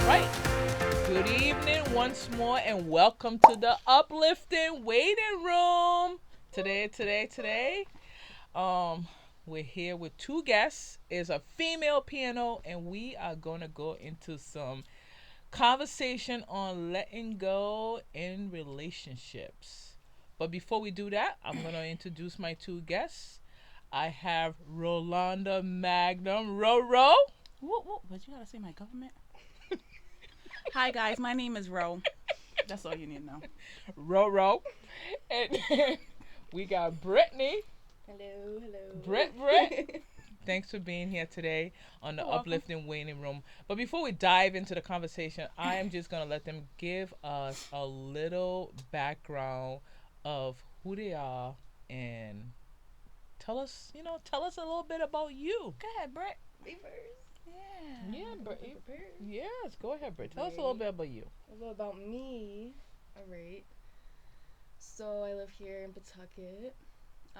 Right. Good evening once more and welcome to the Uplifting Waiting Room. Today, um, we're here with two guests. Is a female piano, and we are gonna go into some conversation on letting go in relationships. But before we do that, I'm gonna introduce my two guests. I have Rolanda Magnum Roro. Whoop, but you gotta say my government. Hi guys, my name is Ro. That's all you need to know. Roro. And we got Brittany. Hello, Brett. Thanks for being here today on the You're welcome. Uplifting Waiting Room. But before we dive into the conversation, I am just going to let them give us a little background of who they are and tell us a little bit about you. Go ahead, Brett. Me first. Yeah. Yeah, Brett. Prepared. Yes, go ahead, Brett. Tell us a little bit about you. A little about me. Alright. So I live here in Pawtucket. I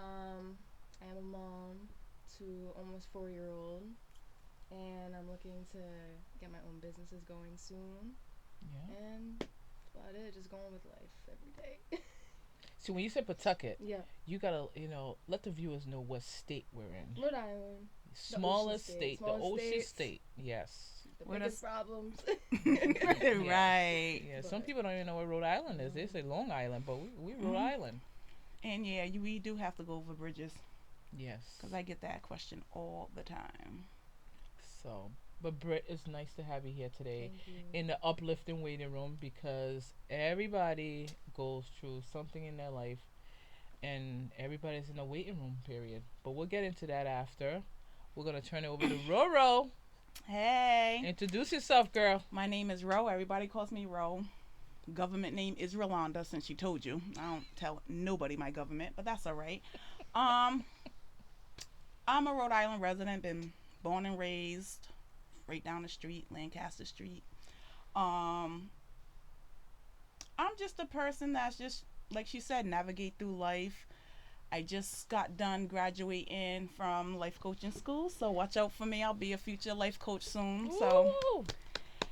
am a mom to almost 4-year-old. And I'm looking to get my own businesses going soon. Yeah. And that's about it. Just going with life every day. See, when you say Pawtucket, Yeah. you got to, let the viewers know what state we're in. Rhode Island. Smallest ocean state, state. the Smallest ocean states. state. Yes. The Where biggest does- problems. Right. Yeah, some people don't even know where Rhode Island is. They say Long Island, but we Rhode Mhm. Island. And yeah, we do have to go over bridges Yes. because I get that question all the time. So, but Britt, it's nice to have you here today Thank you. in the uplifting waiting room because everybody goes through something in their life and everybody's in a waiting room period. But we'll get into that after. We're going to turn it over to Roro. Hey, Introduce yourself, girl. my name is Ro. Everybody calls me Ro. Government name is Rolanda, since she told you. I don't tell nobody my government, but that's all right. Um, I'm a Rhode Island resident. Been born and raised right down the street, Lancaster Street. Um, I'm just a person that's just like she said, navigate through life. I just got done graduating from life coaching school, so watch out for me. I'll be a future life coach soon. So Ooh.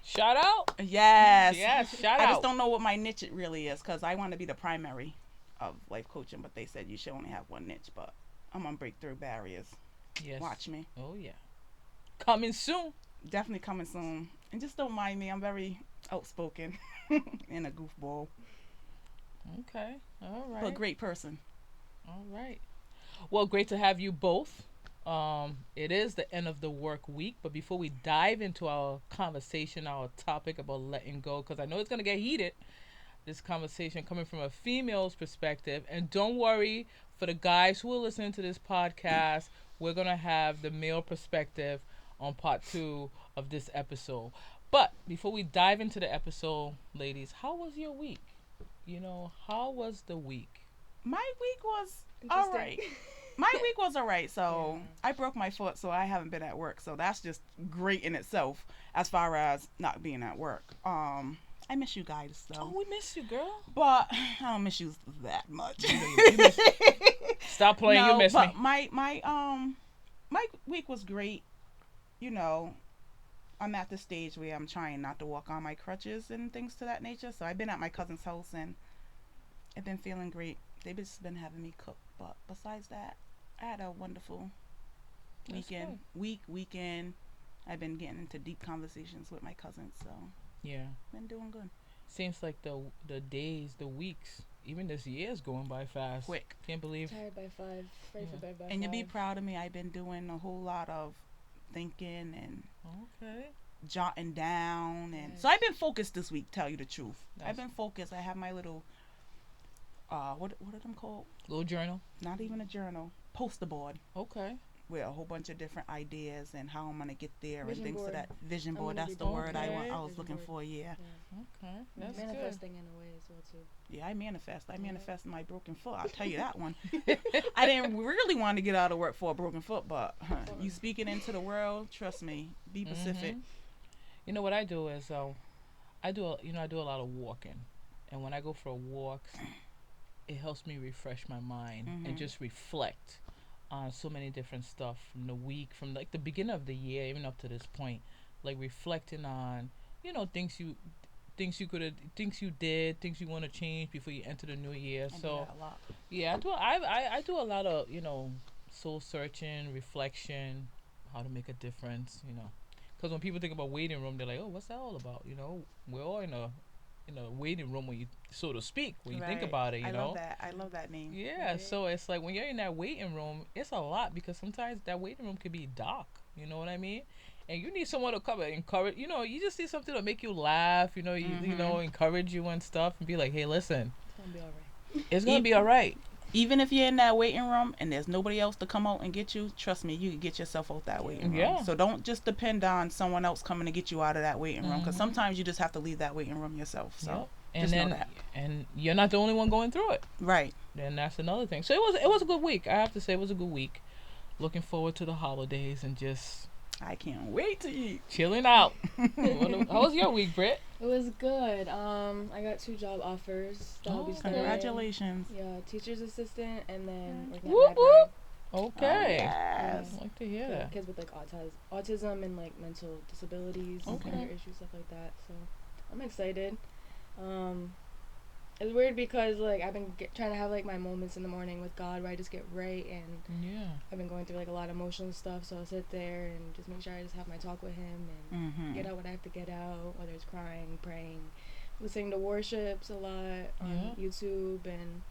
Shout out. yes, Yes, shout I out. just don't know what my niche it really is because I want to be the primary of life coaching, but they said you should only have one niche. But I'm gonna break through barriers. Yes. Watch me. Oh, yeah. Coming soon. Definitely coming soon. And just don't mind me. I'm very outspoken and a goofball, Okay. All right. but a great person. All right. Well, great to have you both. It is the end of the work week, but before we dive into our conversation, our topic about letting go, because I know it's going to get heated, this conversation coming from a female's perspective. And don't worry, for the guys who are listening to this podcast, we're going to have the male perspective on part two of this episode. But before we dive into the episode, ladies, how was your week? How was the week? My week was all Interesting. right. My week was all right. So Yeah. I broke my foot, so I haven't been at work. So that's just great in itself, as far as not being at work. I miss you guys Oh, though, we miss you, girl. but I don't miss you that much. You miss- Stop playing. No, You miss but me. my week was great. You know, I'm at the stage where I'm trying not to walk on my crutches and things to that nature. So I've been at my cousin's house and I've been feeling great. They've just been having me cook, but besides that, I had a wonderful That's weekend. I've been getting into deep conversations with my cousins, so Yeah. been doing good. Seems like the days, the weeks, even this year is going by fast. Quick. Can't believe. Tired by 5. Ready for Yeah. bed by And you'll 5. be proud of me. I've been doing a whole lot of thinking and Okay. jotting down, and Nice. so I've been focused this week. Tell you the truth, Nice. I've been focused. I have my little what are them called? Little journal. Not even a journal, poster board Okay. with a whole bunch of different ideas and how I'm gonna get there Vision and things board. to that vision I'm board. gonna That's be the word I Okay. was Vision looking board. for. Yeah, Okay. That's good. Manifesting in a way as well too. yeah. I manifest. I Yeah. manifest my broken foot. I'll tell you that one. I didn't really want to get out of work for a broken foot, but you speaking into the world. Trust me. Be Pacific. Mhm. You know what I do is I do a lot of walking, and when I go for walks, it helps me refresh my mind and Mhm. just reflect on so many different stuff from the week, from like the beginning of the year, even up to this point, like reflecting on, things you could have, things you did, things you want to change before you enter the new year. I do So that a lot. yeah, I do a lot of soul searching, reflection, how to make a difference. Because when people think about waiting room, they're like, oh, what's that all about? We're all in a waiting room when you, so to speak, when you think Right. about it. I love that. I love that name. Yeah, Right. so it's like when you're in that waiting room, it's a lot because sometimes that waiting room can be dark. You know what I mean? And you need someone to come and encourage. You just need something to make you laugh. Mm-hmm. Encourage you and stuff, and be like, hey, listen, It's gonna be alright. it's gonna E- be all right. Even if you're in that waiting room and there's nobody else to come out and get you, trust me, you can get yourself out that Yeah. waiting room. Yeah. So don't just depend on someone else coming to get you out of that waiting room, because Mhm. sometimes you just have to leave that waiting room yourself. So Yep. And just know then, that. and you're not the only one going through it. Right. Then that's another thing. So it was a good week. I have to say it was a good week. Looking forward to the holidays and just I can't wait to eat. chilling out. How was your week, Britt? It was good. I got 2 job offers that I'll be Oh, starting. Congratulations. Yeah, teacher's assistant and then working at Whoop Mad whoop. Rag. Oh, Okay. yes. I like to hear For that. kids with like autism and like mental disabilities, Okay. other issues, stuff like that. So I'm excited. Um, it's weird because like I've been trying to have like my moments in the morning with God where I just get right, and Yeah. I've been going through like a lot of emotional stuff. So I'll sit there and just make sure I just have my talk with Him and Mm-hmm. get out what I have to get out, whether it's crying, praying, listening to worships a lot on Yeah. YouTube, and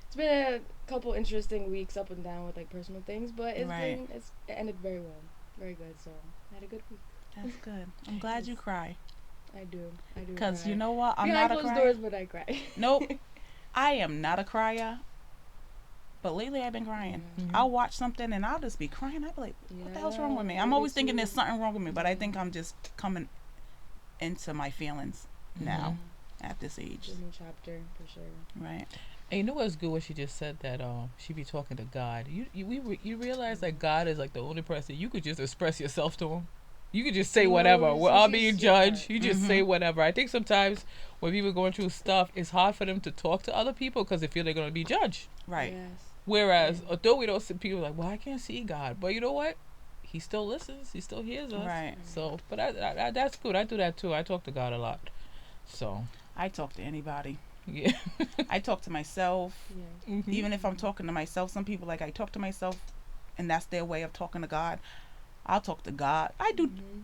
it's been a couple interesting weeks up and down with like personal things, but Right. it ended very well, very good. So I had a good week. That's good. I'm glad you cry. I do. Because cry. you know what? I'm Behind not a closed crier. doors, but I cry. Nope. I am not a crier. But lately I've been crying. Yeah. Mhm. I'll watch something and I'll just be crying. I'll be like, what the hell's wrong with me? I'm always thinking there's something wrong with me, but I think I'm just coming into my feelings now at this age. It's a new chapter for sure. Right. And you know what's good? What she just said that she be talking to God. You realize that God is like the only person you could just express yourself to him. You could just say whatever. He's Without a being sweetheart. judged, you just Mhm. say whatever. I think sometimes when people are going through stuff, it's hard for them to talk to other people because they feel they're going to be judged. Right. Yes. Whereas, Yeah. although we don't see people like, well, I can't see God, but you know what? He still listens. He still hears us. Right. So, but that's good. I do that too. I talk to God a lot. So, I talk to anybody. yeah. I talk to myself. Yeah. Mhm. Even if I'm talking to myself, some people like I talk to myself and that's their way of talking to God. I'll talk to God. I do. Mhm.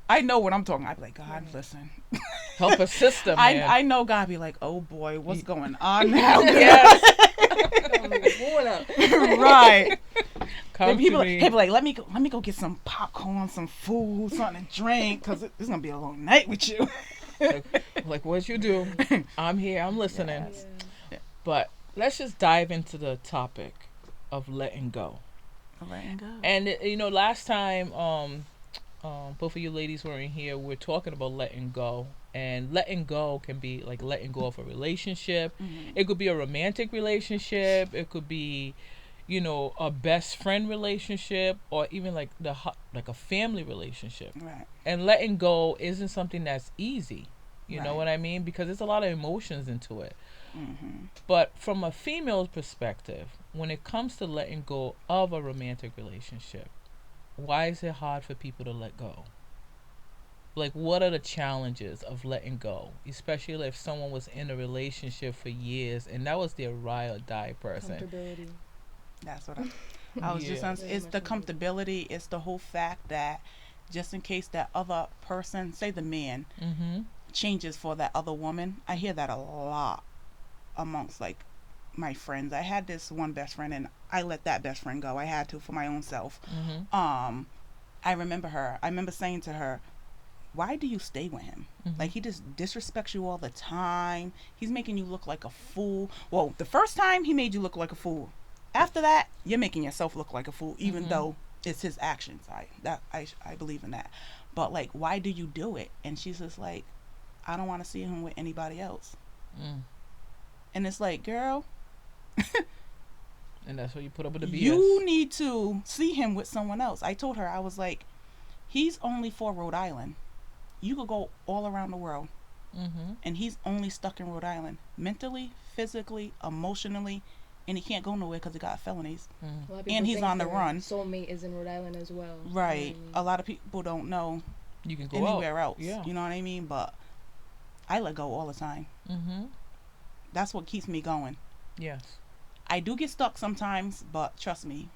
I know what I'm talking. I be like, God, Right. listen. Help a sister, man. I know God be like, oh boy, what's going on now? Yes. Right. Come He to me. be like, let me go get some popcorn, some food, something to drink, cause it's gonna be a long night with you. like what you do. I'm here. I'm listening. Yes. Yeah. But let's just dive into the topic of letting go. Letting go. And last time, both of you ladies were in here. We're talking about letting go, and letting go can be like letting go of a relationship. Mhm. It could be a romantic relationship. It could be, a best friend relationship, or even like like a family relationship. Right. And letting go isn't something that's easy. You know Right. what I mean? Because there's a lot of emotions into it. Mhm. But from a female's perspective, when it comes to letting go of a romantic relationship, why is it hard for people to let go? Like, what are the challenges of letting go? Especially if someone was in a relationship for years and that was their ride or die person. Comfortability. That's what I was just Yeah. on. Very It's much the comfortable. comfortability. It's the whole fact that just in case that other person, say the man, Mm-hmm. changes for that other woman. I hear that a lot amongst like my friends. I had this one best friend and I let that best friend go. I had to for my own self. Mm-hmm. I remember her. I remember saying to her, why do you stay with him? Mm-hmm. Like he just disrespects you all the time. He's making you look like a fool. Well, the first time he made you look like a fool. After that, you're making yourself look like a fool, even Mhm. though it's his actions. I believe in that. But like, why do you do it? And she's just like, I don't want to see him with anybody else. Mm. And it's like, girl, And that's what you put up with the BS. you need to see him with someone else. I told her, I was like, he's only for Rhode Island. You could go all around the world, Mm-hmm. and he's only stuck in Rhode Island, mentally, physically, emotionally, and he can't go nowhere because he got felonies. Mm. A lot of And people he's think on the their run. Soulmate is in Rhode Island as well. Right. You know A lot of people don't know You can go anywhere out. else. Yeah. You know what I mean? But I let go all the time. Mm-hmm. That's what keeps me going. Yes. I do get stuck sometimes, but trust me,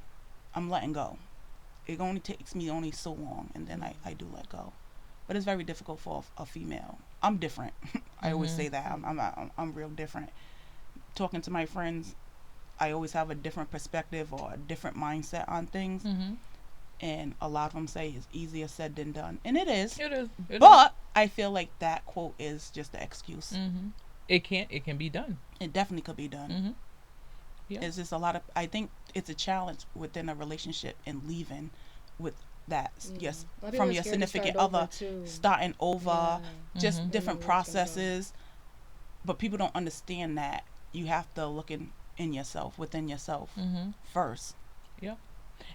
I'm letting go. It only takes me only so long, and then I do let go. But it's very difficult for a female. I'm different. I always say that. I'm real different. Talking to my friends, I always have a different perspective or a different mindset on things. Mm-hmm. And a lot of them say it's easier said than done. And it is. It is. But I feel like that quote is just an excuse. Mm-hmm. It can be done. It definitely could be done. Mm-hmm. Yeah. It's just a lot of, I think it's a challenge within a relationship and leaving with that, yes, from your significant other, starting over, just different processes. But people don't understand that you have to look in yourself, within yourself first. Yeah.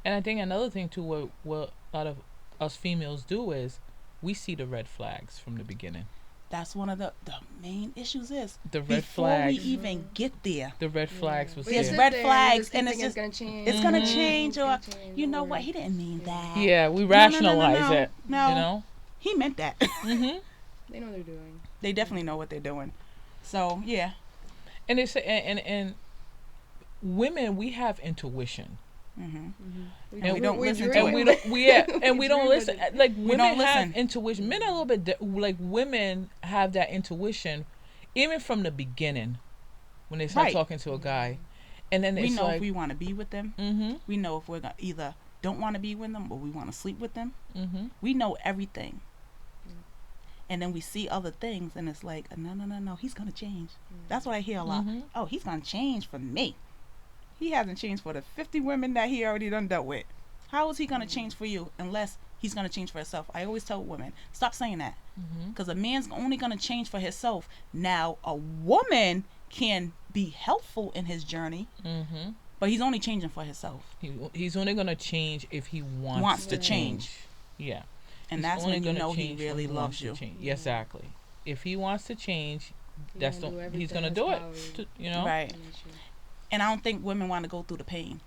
And I think another thing too, what a lot of us females do is we see the red flags from the beginning. That's one of the main issues is the red before flags. we even get there. The red flags was There's there. red flags, and it's just just gonna change. it's gonna change, or change, you know what, he didn't mean that. Yeah, we No, rationalize it. No, You know. he meant that. Mm-hmm. They know what they're doing. They definitely know what they're doing. So yeah. And it's and women, we have intuition. And we don't listen to And it. we don't, we don't listen. Like women don't have listen. intuition. Men are a little bit like women have that intuition, even from the beginning, when they start Right. talking to a guy, and then We it's know like, if we want to be with them. mm-hmm, We know if we're gonna either don't want to be with them or we want to sleep with them. mm-hmm, We know everything. And then we see other things, and it's like, no, he's gonna change. That's what I hear a lot. Mhm. Oh, he's gonna change for me. He hasn't changed for the 50 women that he already done dealt with. How is he gonna change for you unless he's gonna change for himself? I always tell women, stop saying that, mm-hmm. because a man's only gonna change for himself. Now, a woman can be helpful in his journey, Mm-hmm. but he's only changing for himself. He's only gonna change if he Wants to change. Yeah. And He's that's only when you gonna know he change when really he loves wants to you. change. Yeah, exactly. If he wants to change, that's gonna do he's everything gonna in do his it. power. You know. Right. And I don't think women want to go through the pain.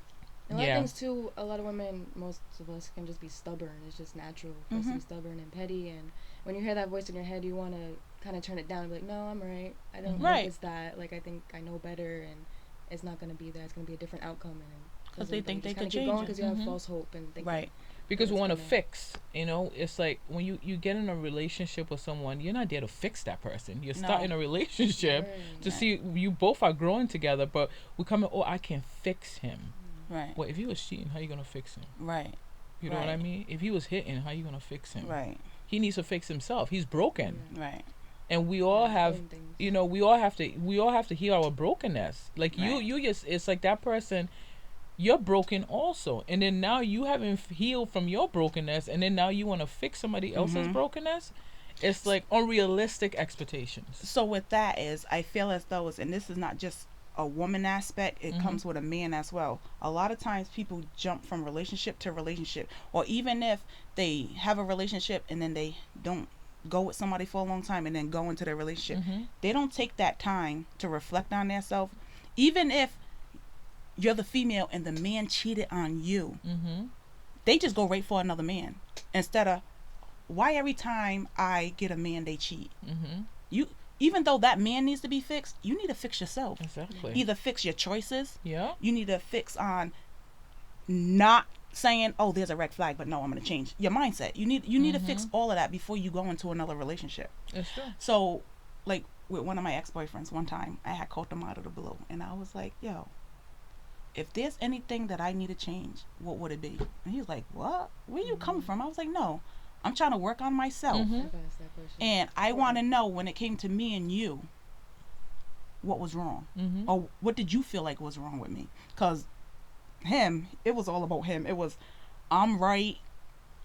And a lot Yeah. of things too, a lot of women, most of us can just be stubborn. It's just natural for us to be stubborn and petty. And when you hear that voice in your head, you want to kind of turn it down and be like, no, I'm right. I don't Right. think it's that. Like, I think I know better, and it's not going to be that. It's going to be a different outcome. And Because they think they can could keep change going it. because you have false hope and think Right. Because we it's want to gonna- fix. You know, it's like when you get in a relationship with someone, you're not there to fix that person. You're starting a relationship Right. to see you both are growing together. But we come in, oh, I can fix him. Right. Well, if he was cheating, how you gonna fix him? Right. You know what I Right. mean? If he was hitting, how you gonna fix him? Right. He needs to fix himself. He's broken, Right. and we all have, Same things. you know, we all have to heal our brokenness. Like Right. you just, it's like that person, you're broken also, and then now you haven't healed from your brokenness, and then now you want to fix somebody else's brokenness. It's like unrealistic expectations. So with that is, I feel as though, and this is not just a woman aspect, it comes with a man as well. A lot of times people jump from relationship to relationship, or even if they have a relationship and then they don't go with somebody for a long time and then go into their relationship, they don't take that time to reflect on themselves. Even if you're the female and the man cheated on you, they just go right for another man instead of, why every time I get a man they cheat? You, even though that man needs to be fixed, you need to fix yourself. Exactly. Either fix your choices. Yeah. You need to fix on not saying, oh, there's a red flag, but no, I'm going to change your mindset. You need to fix all of that before you go into another relationship. It's true. So, like with one of my ex-boyfriends, one time I had called him out of the blue, and I was like, yo, if there's anything that I need to change, what would it be? And he was like, what? Where you coming from? I was like, no, I'm trying to work on myself. I've asked that question. And I want to know, when it came to me and you, what was wrong? Or what did you feel like was wrong with me? Because it was all about him. It was, I'm right,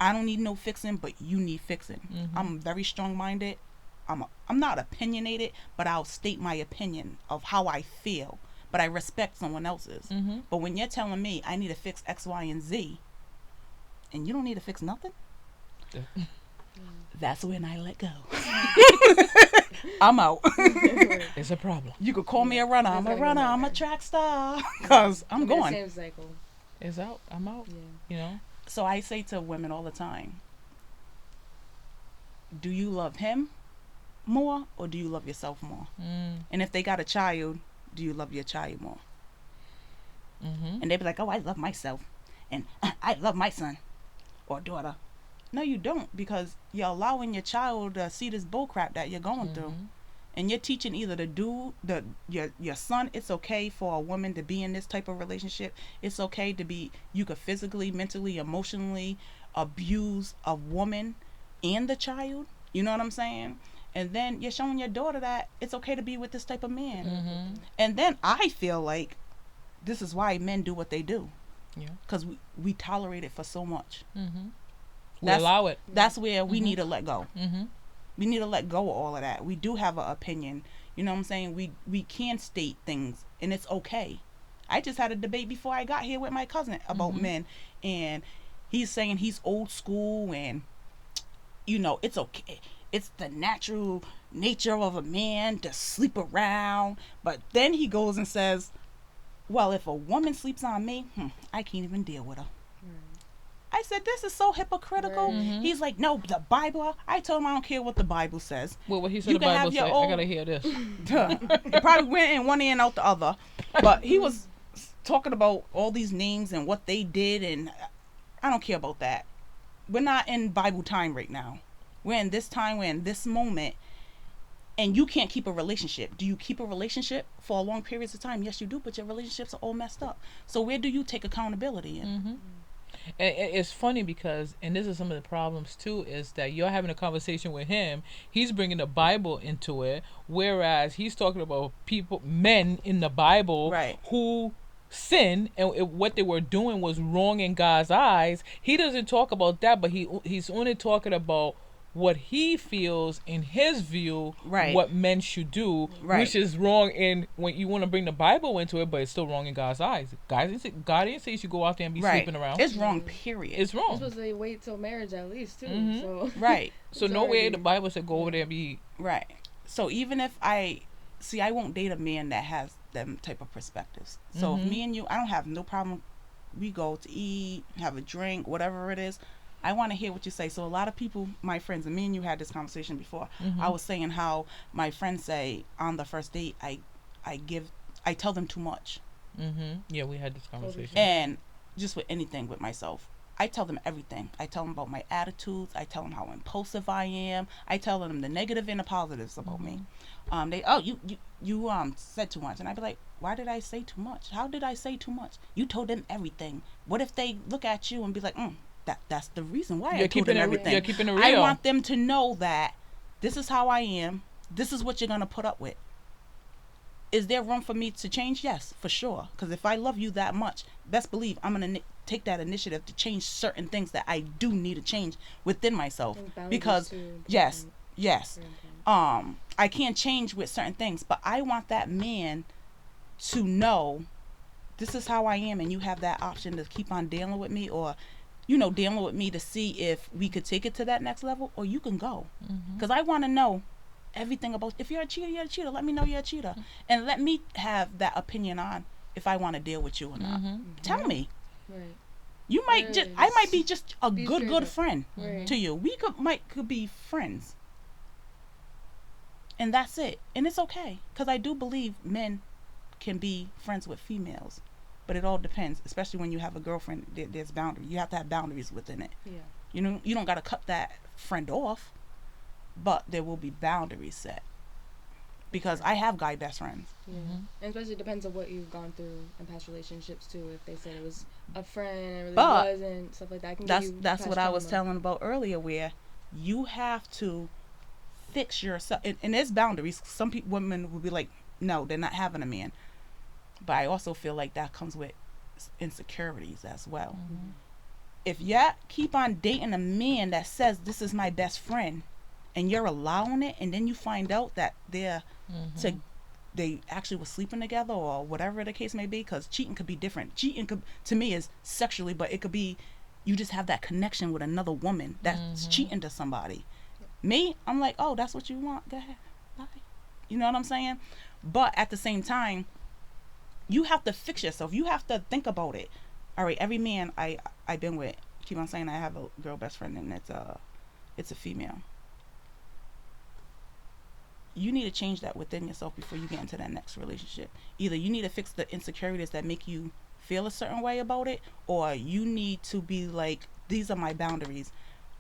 I don't need no fixing, but you need fixing. I'm very strong-minded. I'm not opinionated, but I'll state my opinion of how I feel. But I respect someone else's. But when you're telling me I need to fix X, Y, and Z, and you don't need to fix nothing, that's when I let go. I'm out. It's a problem. You could call me a runner. I'm a runner. I'm a track star. Because I'm It'll be the going. same cycle. It's out. I'm out. Yeah. You know. So I say to women all the time, do you love him more or do you love yourself more? And if they got a child, do you love your child more? And they be like, oh, I love myself and I love my son or daughter. No, you don't, because you're allowing your child to see this bull crap that you're going through. And you're teaching either your son, it's okay for a woman to be in this type of relationship. It's okay to be, you could physically, mentally, emotionally abuse a woman and the child. You know what I'm saying? And then you're showing your daughter that it's okay to be with this type of man. And then I feel like this is why men do what they do. Yeah. Because we tolerate it for so much. We allow it. That's where we need to let go. Mm-hmm. We need to let go of all of that. We do have an opinion. You know what I'm saying? We can state things, and it's okay. I just had a debate before I got here with my cousin about men, and he's saying he's old school, and you know, it's okay. It's the natural nature of a man to sleep around. But then he goes and says, well, if a woman sleeps on me, I can't even deal with her. I said, this is so hypocritical. He's like, no, the Bible. I told him I don't care what the Bible says. Well, what he said the Bible said, I gotta hear this. It probably went in one ear and out the other. But he was talking about all these names and what they did, and I don't care about that. We're not in Bible time right now. We're in this time, we're in this moment, and you can't keep a relationship. Do you keep a relationship for long periods of time? Yes, you do, but your relationships are all messed up. So where do you take accountability in? And it's funny because, and this is some of the problems too, is that you're having a conversation with him. He's bringing the Bible into it, whereas he's talking about men in the Bible, who sin and what they were doing was wrong in God's eyes. He doesn't talk about that, but he's only talking about what he feels in his view, what men should do, which is wrong in when you want to bring the Bible into it, but it's still wrong in God's eyes. God didn't say you should go out there and be sleeping around. It's wrong, period. It's wrong. You're supposed to wait till marriage at least too. So so no way the Bible said go over there and be So even if I won't date a man that has them type of perspectives. So if me and you, I don't have no problem. We go to eat, have a drink, whatever it is. I want to hear what you say. So a lot of people, my friends, and me and you had this conversation before. I was saying how my friends say on the first date, I tell them too much. Yeah, we had this conversation. And just with anything with myself, I tell them everything. I tell them about my attitudes. I tell them how impulsive I am. I tell them the negative and the positives about me. You said too much, and I'd be like, why did I say too much? How did I say too much? You told them everything. What if they look at you and be like, that's the reason why I told them everything. You're keeping it real. I want them to know that this is how I am. This is what you're gonna put up with. Is there room for me to change? Yes, for sure. Because if I love you that much, best believe I'm gonna take that initiative to change certain things that I do need to change within myself. Because yes, I can't change with certain things, but I want that man to know this is how I am, and you have that option to keep on dealing with me, or dealing with me to see if we could take it to that next level, or you can go. Because I want to know everything about, if you're a cheater, you're a cheater. Let me know you're a cheater. And let me have that opinion on if I want to deal with you or not. Tell me. You might I might be just a good friend to you. We could be friends. And that's it. And it's okay. Because I do believe men can be friends with females. But it all depends, especially when you have a girlfriend. There's boundaries. You have to have boundaries within it. You don't got to cut that friend off, but there will be boundaries set. Because I have guy best friends. And especially it depends on what you've gone through in past relationships too. If they said it was a friend and it really wasn't, stuff like that. That's what I was telling about earlier, where you have to fix yourself. And there's boundaries. Some women will be like, no, they're not having a man. But I also feel like that comes with insecurities as well. If you keep on dating a man that says this is my best friend, and you're allowing it, and then you find out that they actually were sleeping together or whatever the case may be, because cheating could be different. Cheating to me is sexually, but it could be you just have that connection with another woman that's cheating to somebody. Me, I'm like, oh, that's what you want? Go ahead. Bye. You know what I'm saying? But at the same time, you have to fix yourself. You have to think about it. All right, every man I've been with, keep on saying I have a girl best friend, and it's a female. you need to change that within yourself before you get into that next relationship. Either you need to fix the insecurities that make you feel a certain way about it, or you need to be like, these are my boundaries.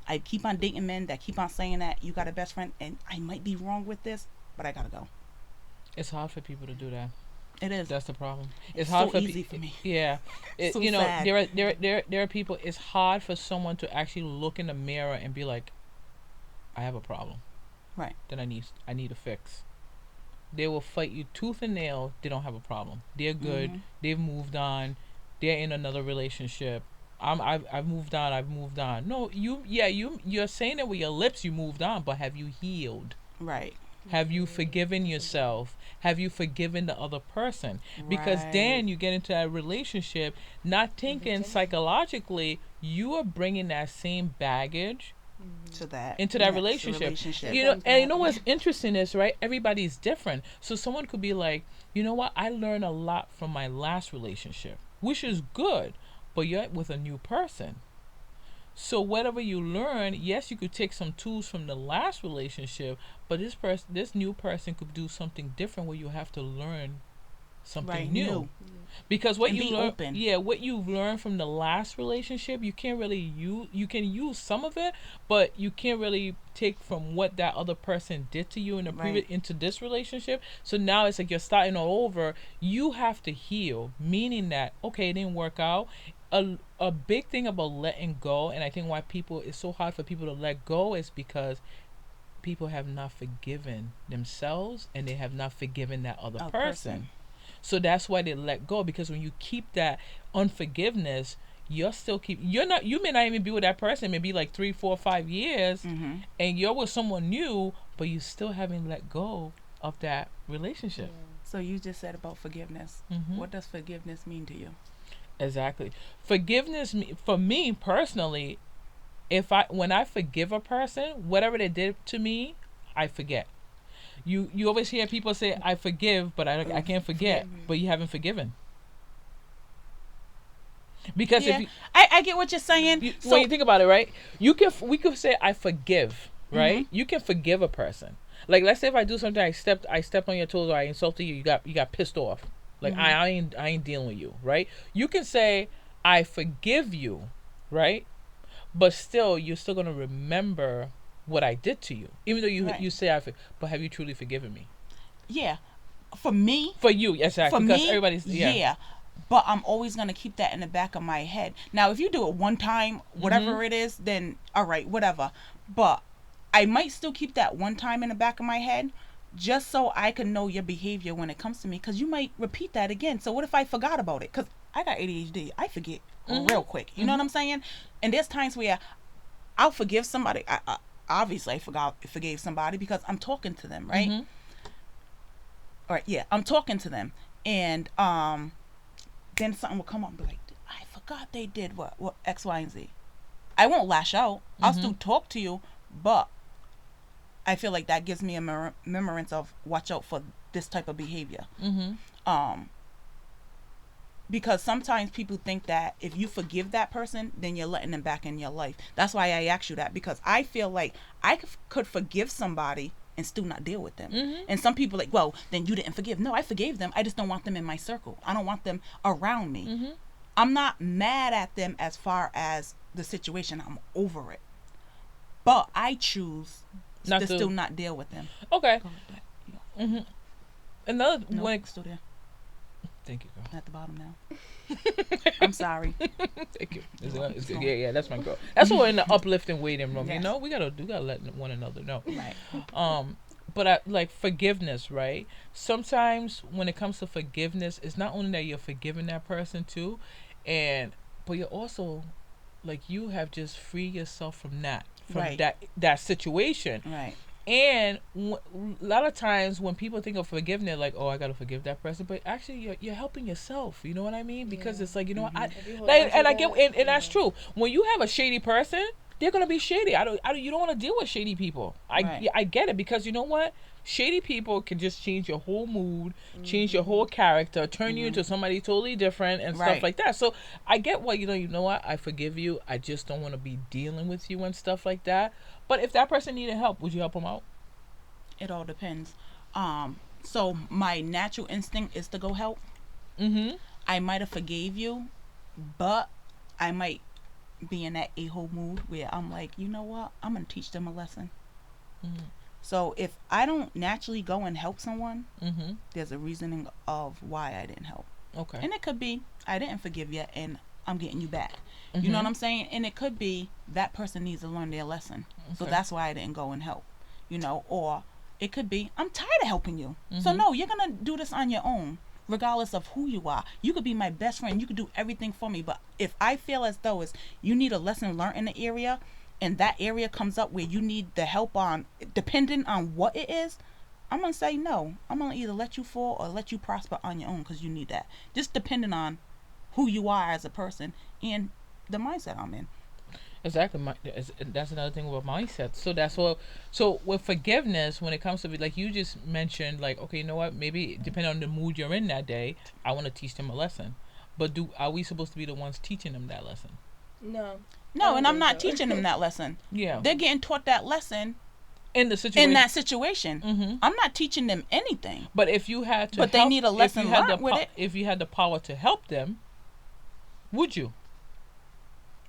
I keep on dating men that keep on saying that you got a best friend, and I might be wrong with this, but I gotta go. It's hard for people to do that. It is. That's the problem. It's hard so for easy for me. Yeah, So you know, sad. there are people. It's hard for someone to actually look in the mirror and be like, I have a problem Right. that I need to fix. They will fight you tooth and nail. They don't have a problem. They're good. Mhm. They've moved on. They're in another relationship. I've moved on. I've moved on. No, you're saying it with your lips. You moved on, but have you healed? Right. Have you forgiven yourself? Have you forgiven the other person? Because Right. then you get into that relationship not thinking Victim. psychologically you are bringing that same baggage To that. into that next relationship. Yeah. And you know what's interesting is, right, everybody's different. So someone could be like, you know what, I learned a lot from my last relationship, which is good, but you're with a new person. So whatever you learn, yes, you could take some tools from the last relationship, but this new person could do something different where you have to learn something Right. new. New. Because what And you be learn, open. yeah, what you've learned from the last relationship, you can't really use. You can use some of it, but you can't really take from what that other person did to you in the previous Right. into this relationship. So now it's like you're starting all over. You have to heal, meaning that okay, it didn't work out. A big thing about letting go, and I think why people it's so hard for people to let go is because people have not forgiven themselves and they have not forgiven that other A person. So that's why they let go, because when you keep that unforgiveness, you may not even be with that person, maybe like 3, 4, 5 years, Mm-hmm. and you're with someone new, but you still haven't let go of that relationship. So you just said about forgiveness. Hmm. What does forgiveness mean to you? Exactly. Forgiveness for me personally, if I when I forgive a person, whatever they did to me, I forget. You always hear people say I forgive, but I can't forget, but you haven't forgiven. Because if Yeah, you, I get what you're saying. when So, you think about it, right? We could say I forgive, right? Mhm. You can forgive a person. Like let's say if I do something, I stepped on your toes or I insulted you, you got pissed off. Like Mhm. I ain't dealing with you, right? You can say I forgive you, right? But still you're still gonna remember what I did to you, even though you right. you say but have you truly forgiven me? Yeah, for me, For you, yes, for exactly, because me, everybody's yeah. yeah. But I'm always gonna keep that in the back of my head. Now, if you do it one time, whatever Mhm. it is, then all right, whatever. But I might still keep that one time in the back of my head, just so I can know your behavior when it comes to me. Because you might repeat that again. So what if I forgot about it? Because I got ADHD. I forget Mhm. real quick. You know what I'm saying? And there's times where I'll forgive somebody. Obviously I forgave somebody because I'm talking to them, right? Mhm. All right, yeah, I'm talking to them, and then something will come up and be like, I forgot they did what X, Y, and Z. I won't lash out. I'll still Mhm. talk to you, but I feel like that gives me a remembrance of watch out for this type of behavior. Mhm. Um, because sometimes people think that if you forgive that person, then you're letting them back in your life. That's why I asked you that, because I feel like I could forgive somebody and still not deal with them. Mhm. And some people like, well, then you didn't forgive. No, I forgave them. I just don't want them in my circle. I don't want them around me. Mhm. I'm not mad at them as far as the situation. I'm over it. But I choose Not to still to. not deal with them. Okay. Go with that. Mhm. Another No, when. still there. Thank you, girl. At the bottom now. I'm sorry. Thank you. It's going. Yeah, that's my girl. That's why we're in the uplifting waiting room. You Yes. know, we gotta let one another know. Right. Um, but I, like forgiveness, right? Sometimes when it comes to forgiveness, it's not only that you're forgiving that person too, and but you're also like you have just freed yourself from Right. that situation. Right. And a lot of times when people think of forgiveness, like, oh, I gotta forgive that person, but actually you're helping yourself. You know what I mean? Because Yeah. it's like, you know what, I If you hold on like, to and I get, that, and that's yeah. true. When you have a shady person, they're gonna be shady. You don't want to deal with shady people. Right. Yeah, I get it, because you know what, shady people can just change your whole mood, change your whole character, turn you Mhm. into somebody totally different and stuff Right. like that. So I get what you know what, I forgive you. I just don't want to be dealing with you and stuff like that. But if that person needed help, would you help them out? It all depends. So my natural instinct is to go help. Mm-hmm. I might have forgave you, but I might be in that a-hole mood where I'm like, you know what? I'm gonna teach them a lesson. Mm-hmm. So if I don't naturally go and help someone, Mm-hmm. there's a reasoning of why I didn't help. Okay. And it could be I didn't forgive you and I'm getting you back. You know what Mm-hmm. I'm saying? And it could be that person needs to learn their lesson. So Okay. that's why I didn't go and help. Or it could be I'm tired of helping you. So Mm-hmm. no, you're going to do this on your own. Regardless of who you are, you could be my best friend. You could do everything for me. But if I feel as though it's you need a lesson learned in the area, and that area comes up where you need the help on, depending on what it is, I'm gonna say no. I'm gonna either let you fall or let you prosper on your own because you need that. Just depending on who you are as a person and the mindset I'm in. Exactly. That's another thing with mindset. So that's what. So with forgiveness, when it comes to like you just mentioned, like okay, you know what? Maybe depending on the mood you're in that day, I want to teach them a lesson. But do are we supposed to be the ones teaching them that lesson? No, I No, don't and I'm think not so. teaching them that lesson. Yeah. They're getting taught that lesson In the in situation. that situation. Mm-hmm. I'm not teaching them anything, But if you had to but they help, need a lesson learned with it. if you had the power to help them, would you?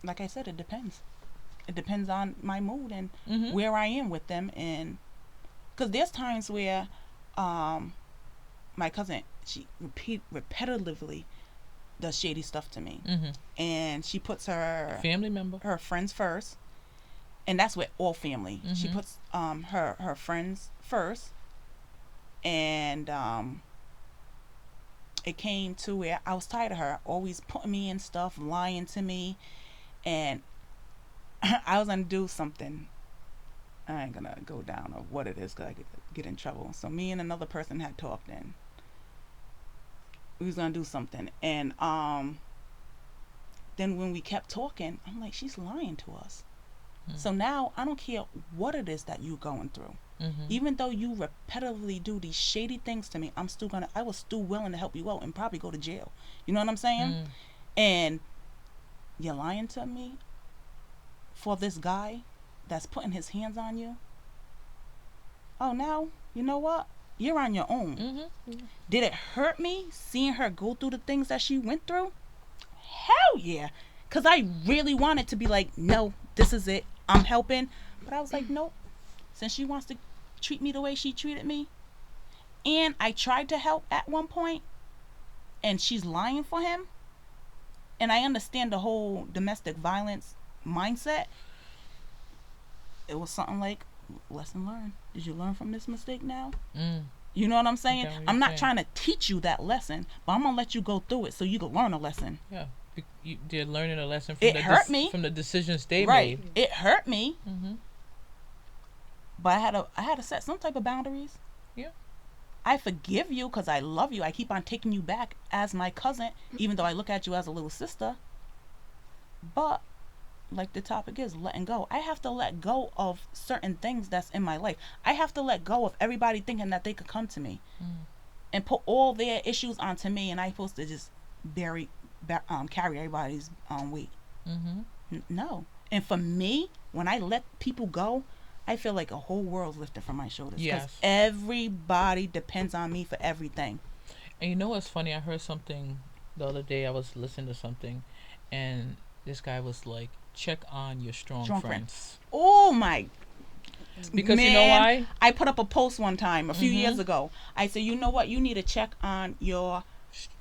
Like I said, it depends. It depends on my mood and Mm-hmm. where I am with them, and because there's times where um my cousin she repetitively does shady stuff to me, Mm-hmm. and she puts her Family member. her friends first, and that's with all family. She Mm-hmm. puts her friends first, and it came to where I was tired of her always putting me in stuff, lying to me, and I was gonna do something. I ain't gonna go down of what it is because I could get in trouble. So me and another person had talked, and we was gonna do something, and then when we kept talking, I'm like, she's lying to us. Mm-hmm. So now I don't care what it is that you're going through. Mm-hmm. Even though you repetitively do these shady things to me, I was still willing to help you out and probably go to jail. You know what I'm saying? Mm-hmm. And you're lying to me for this guy that's putting his hands on you. Oh, now, you know what? You're on your own. Mm-hmm. Did it hurt me seeing her go through the things that she went through? Hell yeah. Because I really wanted to be like, no, this is it. I'm helping. But I was like, nope. Since she wants to treat me the way she treated me, and I tried to help at one point, and she's lying for him, and I understand the whole domestic violence mindset, it was something like, lesson learned. Did you learn from this mistake now? Mm. You know what I'm I saying? get what I'm you're not saying. trying to teach you that lesson, but I'm gonna let you go through it so you can learn a lesson. Yeah. They're learning a lesson It hurt me. from the decisions they Right. made. It hurt me, Mm-hmm. but I had to set some type of boundaries. Yeah. I forgive you because I love you. I keep on taking you back as my cousin, even though I look at you as a little sister. But like the topic is letting go. I have to let go of certain things that's in my life. I have to let go of everybody thinking that they could come to me Mm. and put all their issues onto me, and I'm supposed to just carry everybody's weight. Mm-hmm. No. And for me, when I let people go, I feel like a whole world's lifted from my shoulders because Yes. everybody depends on me for everything. And you know what's funny? I heard something the other day. I was listening to something, and this guy was like, "Check on your strong Strong friends." Oh my Because man! you know why? I put up a post one time a few Mm-hmm. years ago. I said, you know what? You need to check on your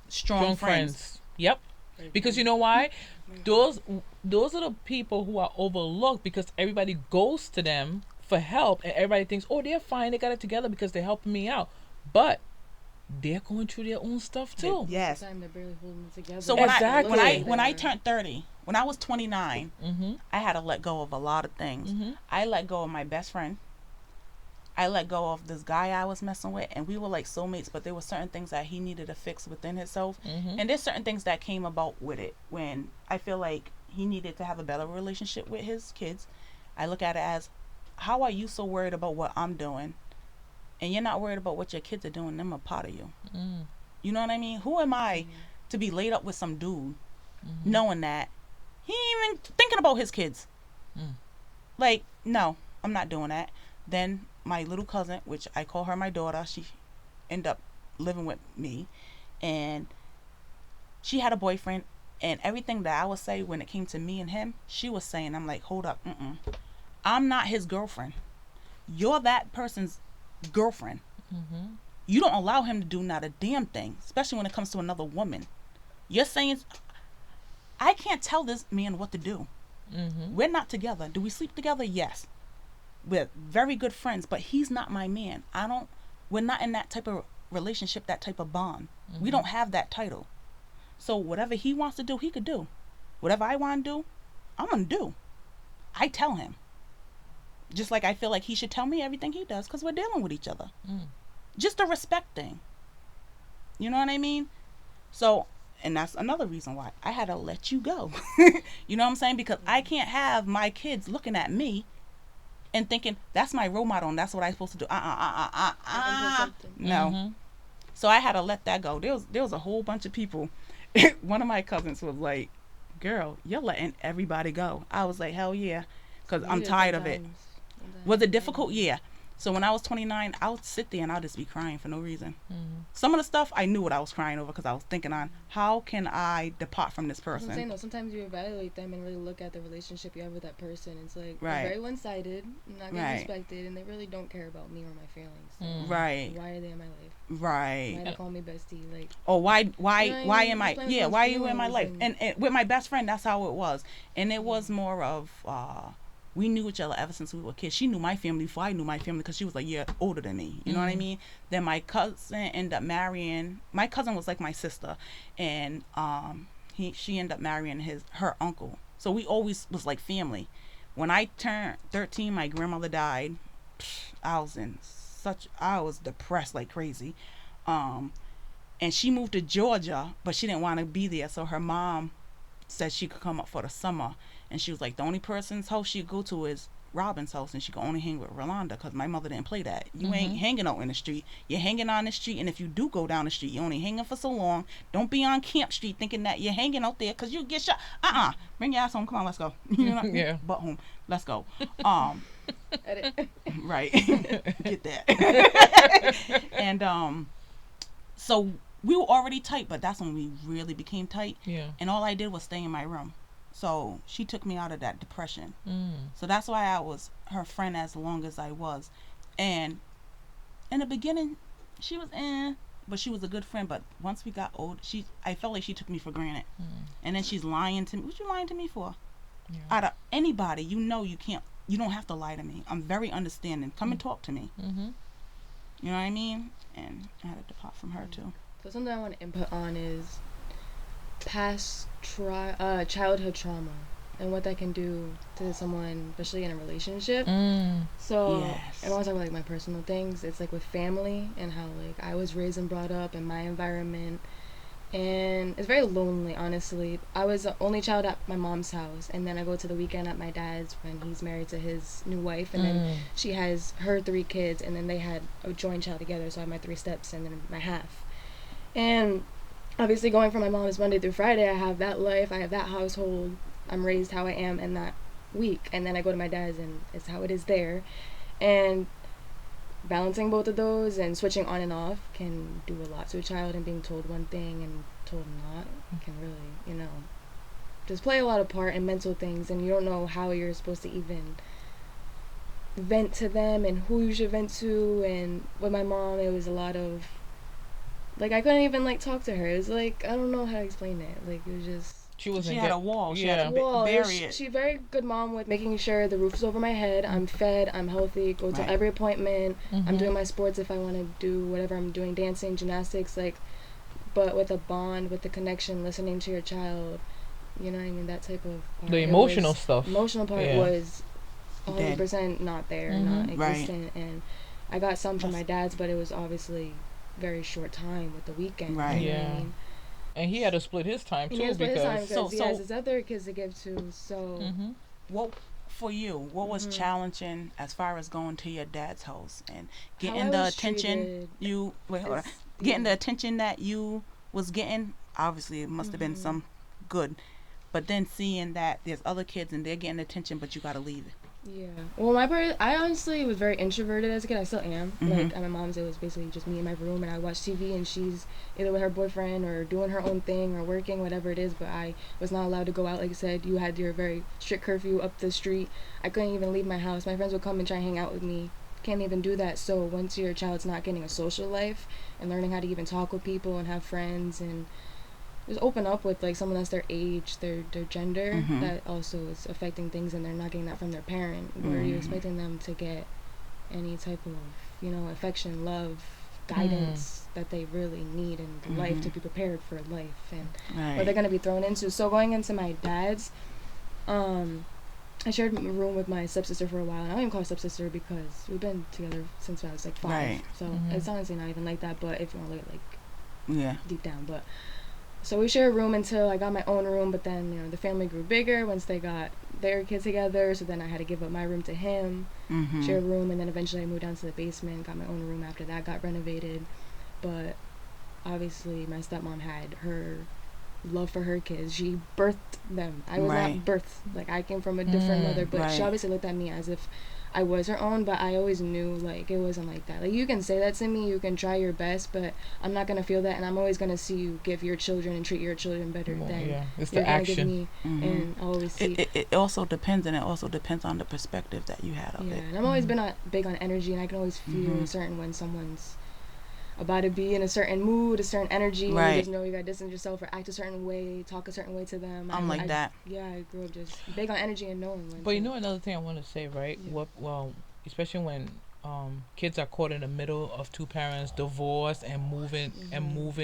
strong friends. Yep. Because you know why? Those those are the people who are overlooked because everybody goes to them for help and everybody thinks, oh, they're fine, they got it together because they're helping me out. But they're going through their own stuff too. Yes. The time they're barely holding it together. So when Exactly. I turned 30, when I was 29, Mm-hmm. I had to let go of a lot of things. Mm-hmm. I let go of my best friend. I let go of this guy I was messing with, and we were like soulmates, but there were certain things that he needed to fix within himself. Mm-hmm. And there's certain things that came about with it when I feel like he needed to have a better relationship with his kids. I look at it as, how are you so worried about what I'm doing? And you're not worried about what your kids are doing, them a part of you. Mm. You know what I mean? Who am I to be laid up with some dude Mm-hmm. knowing that he ain't even thinking about his kids? Mm. Like, no, I'm not doing that. Then my little cousin, which I call her my daughter, she ended up living with me, and she had a boyfriend, and everything that I would say when it came to me and him, she was saying. I'm like, hold up, I'm not his girlfriend. You're that person's girlfriend. Mm-hmm. You don't allow him to do not a damn thing, especially when it comes to another woman. You're saying, I can't tell this man what to do. Mm-hmm. We're not together. Do we sleep together? Yes. We're very good friends, but he's not my man. We're not in that type of relationship, that type of bond. Mm-hmm. We don't have that title. So whatever he wants to do, he could do. Whatever I want to do, I'm going to do. I tell him. Just like I feel like he should tell me everything he does because we're dealing with each other. Mm. Just a respect thing. You know what I mean? So, and that's another reason why I had to let you go. You know what I'm saying? Because I can't have my kids looking at me and thinking that's my role model and that's what I'm supposed to do. No. Mm-hmm. So I had to let that go. There was a whole bunch of people. One of my cousins was like, "Girl, you're letting everybody go." I was like, "Hell yeah," because I'm tired of it. Was it difficult? Yeah. So when I was 29, I would sit there and I'll just be crying for no reason. Mm-hmm. Some of the stuff I knew what I was crying over because I was thinking on how can I depart from this I'm saying person. though, sometimes you evaluate them and really look at the relationship you have with that person. It's like Right. they're very one-sided, not getting Right. respected, and they really don't care about me or my feelings. So Mm. Right. why are they in my life? Right. Why they call me bestie? Like, Or why You know what I why mean? am I Just playing yeah with why are those you in my life? feelings And with my best friend, that's how it was. And it was more of we knew each other ever since we were kids. She knew my family before I knew my family because she was a year older than me. You know what I mean? Then my cousin ended up marrying. My cousin was like my sister, and she ended up marrying her uncle. So we always was like family. When I turned 13, my grandmother died. I was depressed like crazy. And she moved to Georgia, but she didn't want to be there. So her mom said she could come up for the summer, and she was like, the only person's house she could go to is Robin's house, and she could only hang with Rolanda because my mother didn't play that. You ain't hanging out in the street. You're hanging on the street, and if you do go down the street, you're only hanging for so long. Don't be on Camp Street thinking that you're hanging out there because you get shot. Bring your ass home. Come on, let's go. You know, Yeah. butt home. Let's go. edit. Right. Get that. And so we were already tight, but that's when we really became tight. Yeah. And all I did was stay in my room. So she took me out of that depression. Mm. So that's why I was her friend as long as I was. And in the beginning, she was but she was a good friend. But once we got old, I felt like she took me for granted. Mm. And then she's lying to me. What you lying to me for? Yeah. Out of anybody, you don't have to lie to me. I'm very understanding. Come and talk to me. Mm-hmm. You know what I mean? And I had to depart from her too. So something I want to input on is past childhood trauma and what that can do to someone, especially in a relationship. Mm. So Yes. I don't want to talk about like my personal things. It's like with family and how like I was raised and brought up in my environment, and it's very lonely, honestly. I was the only child at my mom's house, and then I go to the weekend at my dad's when he's married to his new wife, and then she has her 3 kids, and then they had a joint child together, so I have my 3 steps and then my half. And obviously going from my mom's Monday through Friday, I have that life, I have that household, I'm raised how I am in that week, and then I go to my dad's and it's how it is there. And balancing both of those and switching on and off can do a lot to a child, and being told one thing and told not can really, just play a lot of part in mental things, and you don't know how you're supposed to even vent to them and who you should vent to. And with my mom, it was a lot of like I couldn't even like talk to her. It was like I don't know how to explain it. Like it was just She had a wall. She had to well, bury it. She's a very good mom with making sure the roof is over my head. I'm fed. I'm healthy. Go to Right. every appointment. Mm-hmm. I'm doing my sports if I want to do whatever I'm doing, dancing, gymnastics, like. But with a bond, with the connection, listening to your child, you know what I mean. That type of part. The emotional stuff. Emotional part Yeah. was 100% not there, not Mhm. Right. existent, and I got some from my dad's, but it was obviously very short time with the weekend. Right. You know what Yeah. I mean? And he had to split his time He too has his time because. because he So- has his other kids to give to. So Mm-hmm. What for you? What was Mhm. challenging as far as going to your dad's house and How getting I the was attention treated you wait, hold on. is- Getting yeah. the attention that you was getting? Obviously, it must have been Mhm. some good, but then seeing that there's other kids and they're getting attention, but you got to leave it. Yeah. Well, my part, I honestly was very introverted as a kid. I still am. Mhm. Like, at my mom's, it was basically just me in my room, and I watch TV, and she's either with her boyfriend or doing her own thing or working, whatever it is. But I was not allowed to go out. Like I said, you had your very strict curfew up the street. I couldn't even leave my house. My friends would come and try and hang out with me. Can't even do that. So once your child's not getting a social life and learning how to even talk with people and have friends and just open up with like someone that's their age, their gender, Mhm. that also is affecting things, and they're not getting that from their parent. Where are you Mhm. expecting them to get any type of affection, love, Mm. guidance that they really need in life to Mhm. be prepared for life and what they're Right. gonna be thrown into. So going into my dad's, um, I shared a room with my stepsister for a while, and I don't even call her stepsister because we've been together since I was like 5. Right. So Mhm. it's honestly not even like that. But if you want to look at like Yeah. deep down, but so we shared a room until I got my own room, but then, the family grew bigger once they got their kids together, so then I had to give up my room to him, share Mhm. a room, and then eventually I moved down to the basement, got my own room after that got renovated. But obviously, my stepmom had her love for her kids. She birthed them. I was Right. not birthed. Like, I came from a different Mm. mother, but she Right. obviously looked at me as if I was her own, but I always knew, like, it wasn't like that. Like, you can say that to me, you can try your best, but I'm not going to feel that, and I'm always going to see you give your children and treat your children better Well, than yeah, it's you're the going to give action. me, Mhm. and I'll always It, see. it it also depends, and it also depends on the perspective that you had of Yeah, it. and I'm always been big on energy, and I can always feel Mhm. certain when someone's about to be in a certain mood, a certain energy, and you Right. just know you gotta distance yourself or act a certain way, talk a certain way to them. I'm like that. Yeah, I grew up just big on energy and knowing when But to. you know another thing I want to say, right? Yeah. What well, especially when kids are caught in the middle of two parents, divorce and moving.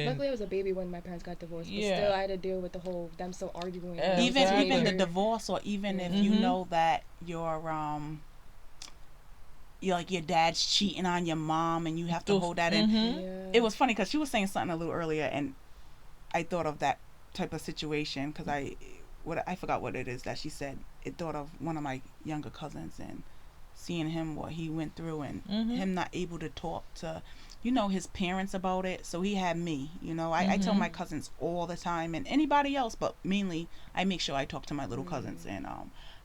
Luckily, I was a baby when my parents got divorced, but still, Yeah, I had to deal with the whole them still arguing when I was a Even the exactly. teenager. divorce, or even Yeah. if you Mhm. know that you're like your dad's cheating on your mom, and you have to Those. hold that in. Mhm. Yeah. It was funny because she was saying something a little earlier, and I thought of that type of situation because I forgot what it is that she said. It thought of one of my younger cousins and seeing him, what he went through, and Mhm. him not able to talk to his parents about it. So he had me. I tell Mhm. my cousins all the time, and anybody else, but mainly I make sure I talk to my little cousins, Right. and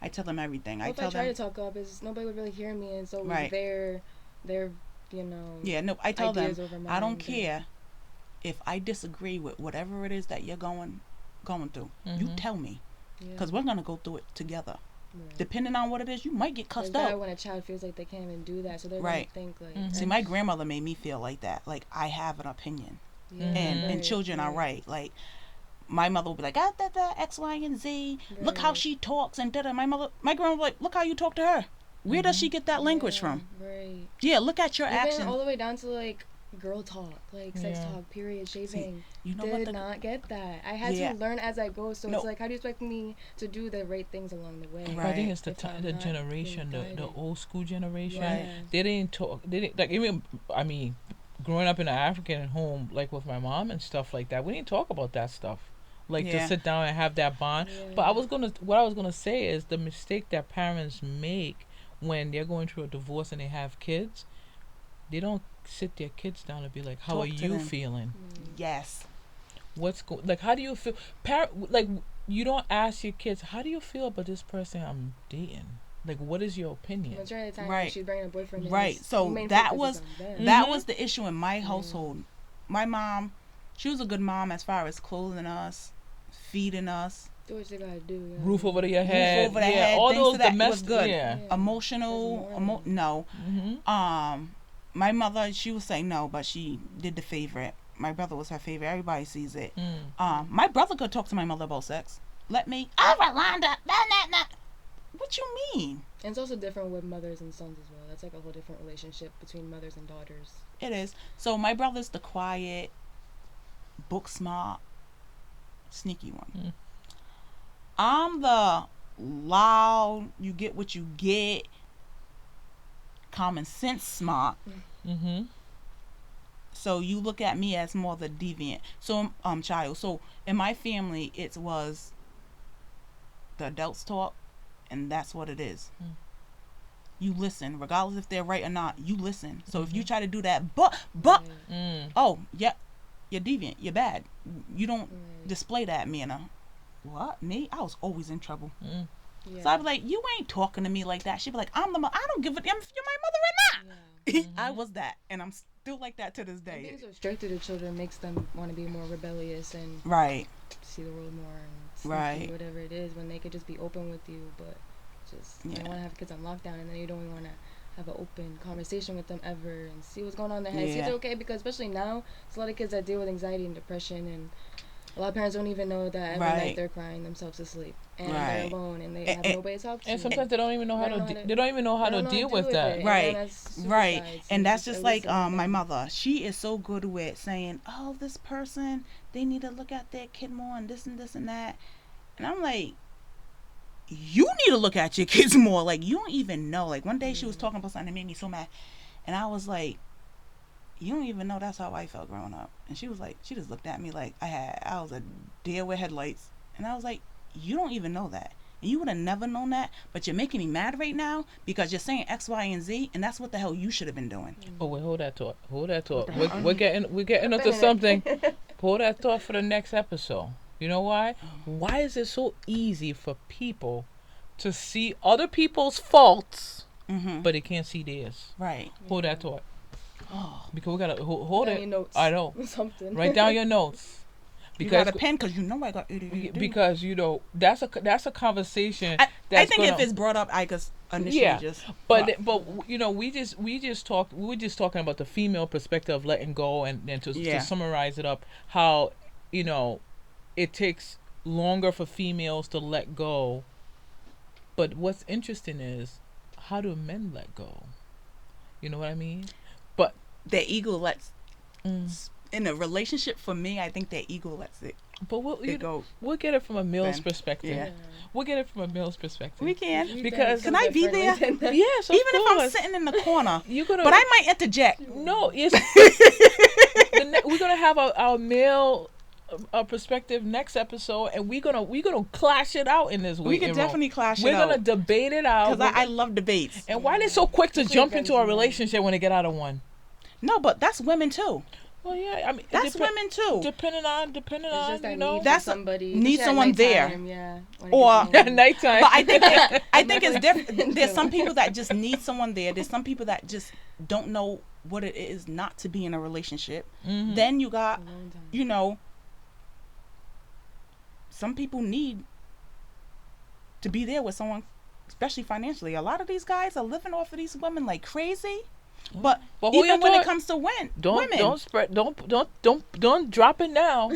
I tell them everything. Well, I if I tell try to them. talk up, is nobody would really hear me, and it's always Right. their you know Yeah, no, I tell them ideas over I don't mine. Then care if I disagree with whatever it is that you're going through. You Mhm. tell me, yeah. because we're gonna go through it together. Right. Depending on what it is, you might get It's cussed bad out. when a child feels like they can't even do that, so they're gonna Right. think like, See, Mhm. my grandmother made me feel like that. Like I have an opinion, yeah, Mhm. and right, children are right, right. Like my mother would be like, X, Y, and Z. Look how right. she talks, and da. My grandma would be like, look how you talk to her. Where does she Mhm. get that language Yeah, from? right. Yeah, look at your Even actions. all the way down to like girl talk, like sex Yeah. talk, period, See, shaving. you know what Did the not get that. I had to yeah learn as I go. So it's no like, how do you expect me to do the right things along the way But I think right it's if I'm the not being generation, the guided? old school generation. right Yeah. They didn't talk. They didn't like even. I mean, growing up in an African home, like with my mom and stuff like that, we didn't talk about that stuff. Like to yeah sit down and have that bond. But Yeah. what I was gonna say is the mistake that parents make when they're going through a divorce and they have kids. They don't sit their kids down and be like, "How are talk to you them. feeling? Right. Yes. Like how do you feel?" Like you don't ask your kids, "How do you feel about this person I'm dating? Like what is your opinion?" Majority of the time when Right. she's bringing a boyfriend in, Right. it's So main that focus is was on them. that Mhm. was the issue in my Yeah. household. My mom, she was a good mom as far as clothing us, feeding us, Do what you gotta do, you know Roof over what your roof head. over the Yeah, head, all things those to that. It was domestic. good. I Yeah. mean? Yeah. There's Emotional, more than no. Mhm. My mother, she would say no, but she did the favorite. My brother was her favorite. Everybody sees it. Mm. My brother could talk to my mother about sex. Let me. Oh, Rolanda. Nah, nah, nah. What you mean? And it's also different with mothers and sons as well. That's like a whole different relationship between mothers and daughters. It is. So my brother's the quiet, book smart, sneaky one. Mm. I'm the loud, you get what you get, common sense smart. Mhm. So you look at me as more the deviant. So child. So in my family it was the adults talk, and that's what it is. Mm. You listen, regardless if they're right or not. You listen. So if you Mhm. try to do that, but Right. Mm. oh yeah, you're deviant. You're bad. You don't Right. display that manner. What me? I was always in trouble. Mm. Yeah. So I'd be like, you ain't talking to me like that. She'd be like, I'm the mother. I don't give a damn if you're my mother or not. Yeah. I was that, and I'm still like that to this And day. being so strict to the children makes them want to be more rebellious and Right, see the world more and sneaky, Right. whatever it is, when they could just be open with you, but just they Yeah. want to have kids on lockdown, and then you don't even want to have an open conversation with them ever and see what's going on in their head. See if Yeah. they're okay, because especially now, there's a lot of kids that deal with anxiety and depression, and a lot of parents don't even know that every Right. night they're crying themselves to sleep, and Right. they're alone, and they And- have and- nobody to talk to. And sometimes they don't even know how They don't to. know how to- They don't even know how They to don't know deal what to with do that. it. And Right. then that's Right, suicides and that's just just like eliciting my them. mother. She is so good with saying, "Oh, this person, they need to look at their kid more, and this and this and that." And I'm like, you need to look at your kids more. Like, you don't even know. Like, one day she was talking about something that made me so mad, and I was like, you don't even know that's how I felt growing up. And she was like, she just looked at me like I was a deer with headlights, and I was like, you don't even know that. And you would have never known that, but you're making me mad right now because you're saying X, Y, and Z, and that's what the hell you should have been doing. Oh wait, hold that thought. Hold that thought. What the We're hell? getting into Minute. something. Hold that thought for the next episode. You know why? Why is it so easy for people to see other people's faults, Mm-hmm. but they can't see theirs? Right. Hold that thought. Oh, Because we gotta hold Down it. your notes. I know. Something. Write down your notes. you got Because a pen because you know I got ADD. because you know that's a conversation. I that's think gonna, if it's brought up, I could initially Yeah, just. But you know we were just talking about the female perspective of letting go, and to Yeah. summarize it up, how you know it takes longer for females to let go, but what's interesting is how do men let go? You know what I mean? But their ego lets mm, in a relationship. For me, I think their ego lets it we'll go. we'll get it from a male's Ben. perspective. Yeah. We'll get it from a male's perspective. We can. We've Because- done Can I be something there? differently than that. Yes, of Even if I'm course. sitting in the corner, You're gonna, but I might interject. no, it's we're gonna have our male perspective next episode, and we're gonna clash it out in this week. We could definitely clash We're it gonna out debate it out. because I love debates. and why they so quick to Especially jump guys into a and men. relationship when they get out of one? No, but that's women too. Well, yeah, I mean, it That's women too. Depending on, It's you just that know, need That's for somebody. need especially at someone there. nighttime, Yeah. when it Or- gets lonely. nighttime. But I think it's different. There's some people that just need someone there. There's some people that just don't know what it is not to be in a relationship. Mhm. Then you got, Alone time. you know, some people need to be there with someone, especially financially. A lot of these guys are living off of these women like crazy. But But who even you when it thought- comes to women, don't drop it now.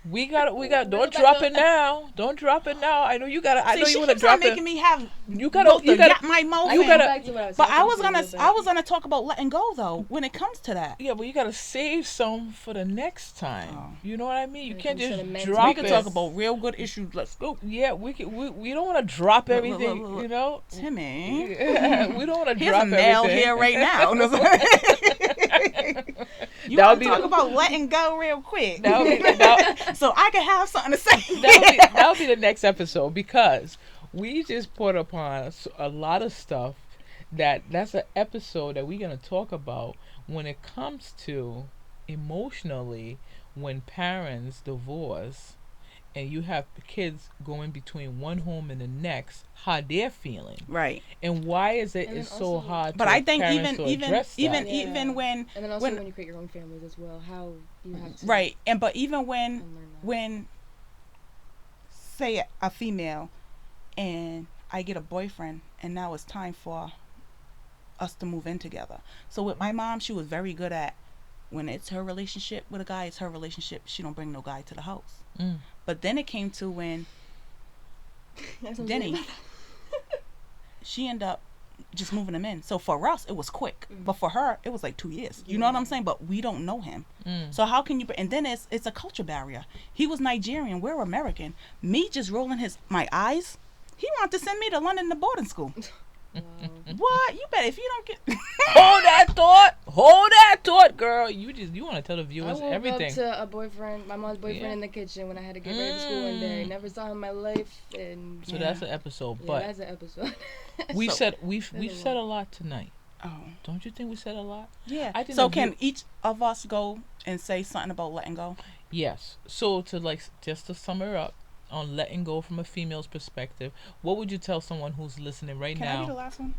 We got don't drop it now. Don't drop it now. I know you gotta. I see, know she you wanna keeps on drop making it. me have You gotta. both You the gotta. yap my mouth. you and- gotta- Back to what I was But talking I was to gonna you about. I was gonna talk about letting go though when it comes to that. Yeah, but you gotta save some for the next time. Oh. You know what I mean? You When it can't comes to just the men's drop We it. could talk about real good issues. Let's go, Yeah, we can. We don't want to drop Look, everything. look, look. You know. Timmy. We don't want to Here's drop a nail everything. here right now. You That want would to be talk the- about letting go real quick, That would be- that- so I can have something to say. that'll be the next episode, because we just put upon a lot of stuff that's an episode that we're gonna talk about when it comes to emotionally when parents divorce and you have kids going between one home and the next, how they're feeling Right, and why is it And it's then so also- hard. but to I think parents to address that. Yeah. even when And then also when- when you create your own families as well, how you have to right, and but even when unlearn that. when say a female and I get a boyfriend and now it's time for us to move in together. So with my mom, she was very good at when it's her relationship with a guy, it's her relationship. She don't bring no guy to the house. Mm. But then it came to when That's what I'm Denny, saying. she ended up just moving him in. So for us, it was quick, Mm. but for her, it was like 2 years. You know what I'm saying? But we don't know him. Mm. So how can you? And then it's a culture barrier. He was Nigerian. We're American. Me just rolling my eyes. He wanted to send me to London to boarding school. Wow. What? You bet if you don't get. Hold that thought. Hold that thought, girl. You want to tell the I viewers woke everything. up to a boyfriend, my mom's boyfriend Yeah. in the kitchen when I had to get ready for school one day. Mm. Never saw him in my life, and So that's an episode, yeah, but that's an episode. we've So- said we've There's a said lot. a lot tonight. Oh. Don't you think we said a lot? Yeah. I think So the can view- each of us go and say something about letting go? Yes. So to just to sum her up, on letting go from a female's perspective. What would you tell someone who's listening right Can I be now? the last one?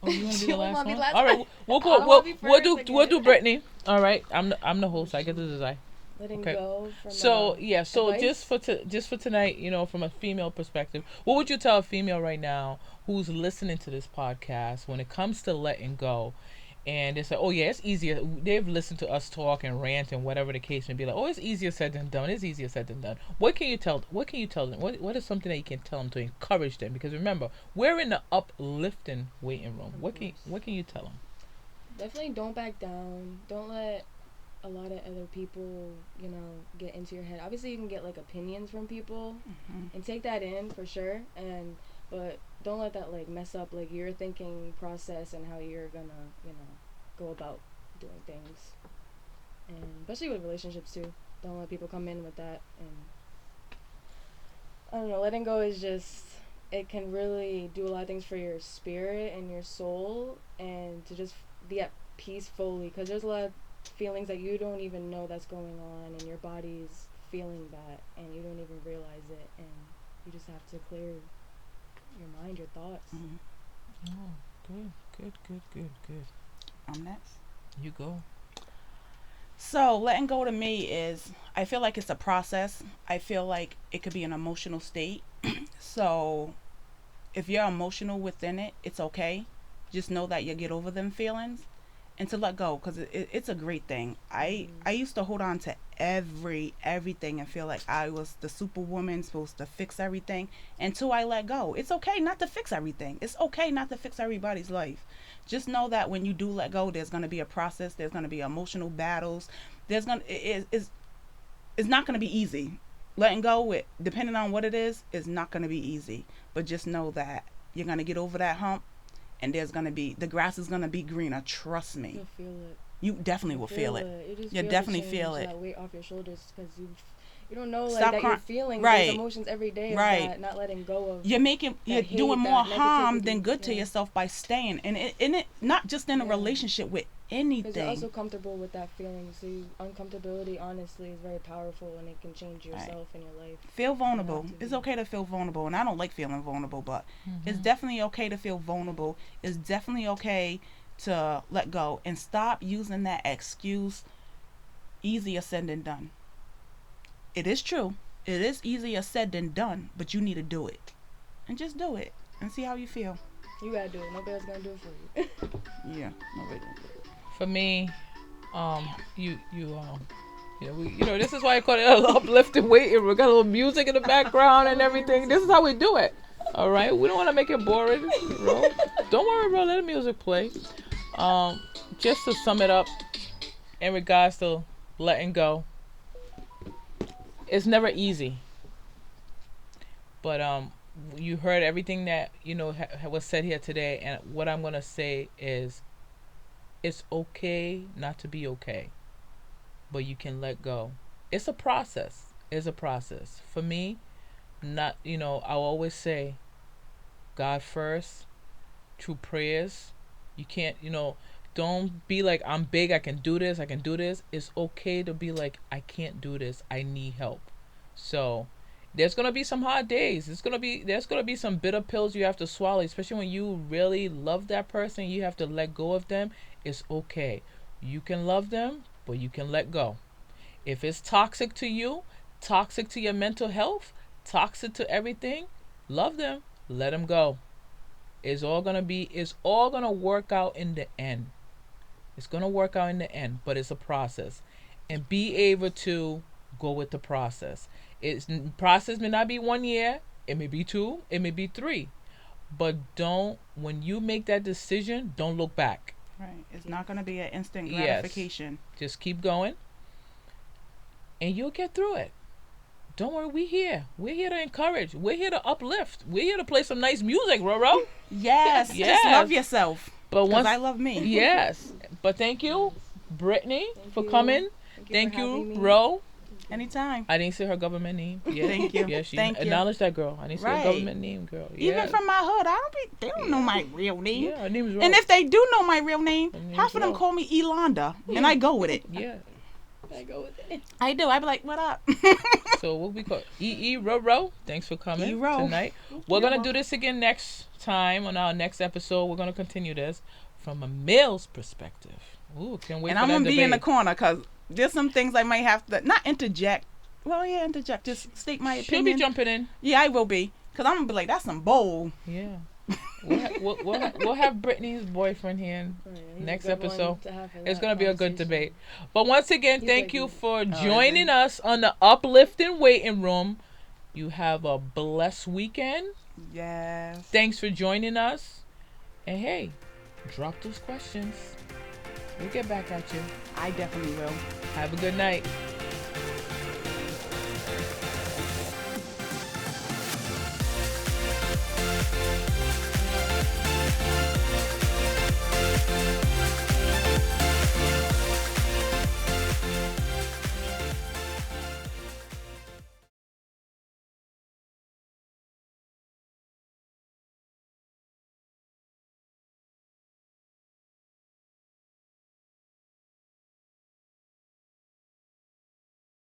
Oh, you want to be the You last want me one? last All right, one? we'll I go. don't We'll want to be we'll do first we'll do again. Brittany. All right, I'm the host. I get to decide. Letting Okay. go from So yeah, so advice. just for tonight, from a female perspective, what would you tell a female right now who's listening to this podcast when it comes to letting go? And they say, oh yeah, it's easier. They've listened to us talk and rant and whatever the case may be. Like, oh, it's easier said than done. It's easier said than done. What can you tell? What can you tell them? What is something that you can tell them to encourage them? Because remember, we're in the uplifting waiting room. Of What can you tell them? Definitely don't back down. Don't let a lot of other people, get into your head. Obviously, you can get like opinions from people and take that in for sure. But don't let that like mess up like your thinking process and how you're gonna, go about doing things. And especially with relationships too. Don't let people come in with that. And I don't know. Letting go is just, it can really do a lot of things for your spirit and your soul, and to just be at peace fully, because there's a lot of feelings that you don't even know that's going on, and your body's feeling that and you don't even realize it, and you just have to clear your mind, your thoughts. Oh, good. I'm next. You go. So letting go to me is, I feel like it's a process. I feel like it could be an emotional state. So if you're emotional within it, it's okay. Just know that you get over them feelings and to let go, because it's a great thing. I used to hold on to everything and feel like I was the superwoman supposed to fix everything until I let go. It's okay not to fix everything. It's okay not to fix everybody's life. Just know that when you do let go, there's going to be a process. There's going to be emotional battles. It's not going to be easy. Letting go, with depending on what it is not going to be easy. But just know that you're going to get over that hump, and the grass is going to be greener. Trust me. You'll feel it. You definitely will feel it. You definitely feel it. That weight off your shoulders, because you don't know Stop that you're feeling right. those emotions every day. Right. That not letting go of. You're hate, doing more that harm negativity. than good to yourself by staying, and it not just in a Yeah. relationship with Because anything. you're also comfortable with that feeling. So uncomfortability, honestly, is very powerful, and it can change yourself and your life. Feel vulnerable. to It's be. okay to feel vulnerable, and I don't like feeling vulnerable, but it's definitely okay to feel vulnerable. It's definitely okay to let go and stop using that excuse. Easier said than done. It is true. It is easier said than done, but you need to do it, and just do it and see how you feel. You gotta do it. Nobody's gonna do it for you. Yeah, nobody gonna do it. For me, this is why I call it an uplifting waiting. We got a little music in the background and everything. This is how we do it. All right, we don't want to make it boring, bro. Don't worry, bro. Let the music play. Just to sum it up, in regards to letting go, it's never easy. But you heard everything that was said here today, and what I'm gonna say is, it's okay not to be okay, but you can let go. It's a process. It's a process. For me, not I'll always say, God first, through prayers. You can't don't be like, I'm big, I can do this, I can do this. It's okay to be like, I can't do this, I need help. So there's gonna be some hard days. There's gonna be some bitter pills you have to swallow, especially when you really love that person. You have to let go of them. It's okay. You can love them, but you can let go. If it's toxic to you, toxic to your mental health, toxic to everything, love them, let them go. It's all gonna work out in the end. It's gonna work out in the end, but it's a process. And be able to go with the process. Process may not be 1 year, it may be 2, it may be 3. But when you make that decision, don't look back. Right. It's not going to be an instant Yes. gratification. Just keep going, and you'll get through it. Don't worry, we're here. We're here to encourage. We're here to uplift. We're here to play some nice music, Roro. Yes. Yes. Just love yourself. But Because once I love me. Yes. But thank you, Brittany, Thank for you. coming. Thank Thank you for you, having me. Ro. Anytime. I didn't say her government name. Yeah. Thank you. Yeah, she Thank you. acknowledged that girl. I didn't say her Right. government name, girl. Yeah. Even from my hood, they don't know my real name. Yeah, her name is Ro. And if they do know my real name, Her name's half of them Ro. call me Elonda, and I go with it. Yeah. I go with it. I do. I be like, what up? So what we call Ro. Thanks for coming E-Ro. tonight. We're gonna do this again next time on our next episode. We're gonna continue this from a male's perspective. Ooh, can't wait And for I'm that gonna be in the debate. corner because there's some things I might have to not interject. Well, yeah, interject. Just state my She'll opinion. be jumping in. Yeah, I will be. Because I'm gonna be like, that's some bold. Yeah. We'll have Brittany's boyfriend here Oh, yeah, he's a next good one episode. to have for It's that gonna be a good conversation. debate. But once again, He's thank like you me. for is joining he? us on the Uplifting Waiting Room. You have a blessed weekend. Yes. Thanks for joining us. And hey, drop those questions. We'll get back at you. I definitely will. Have a good night.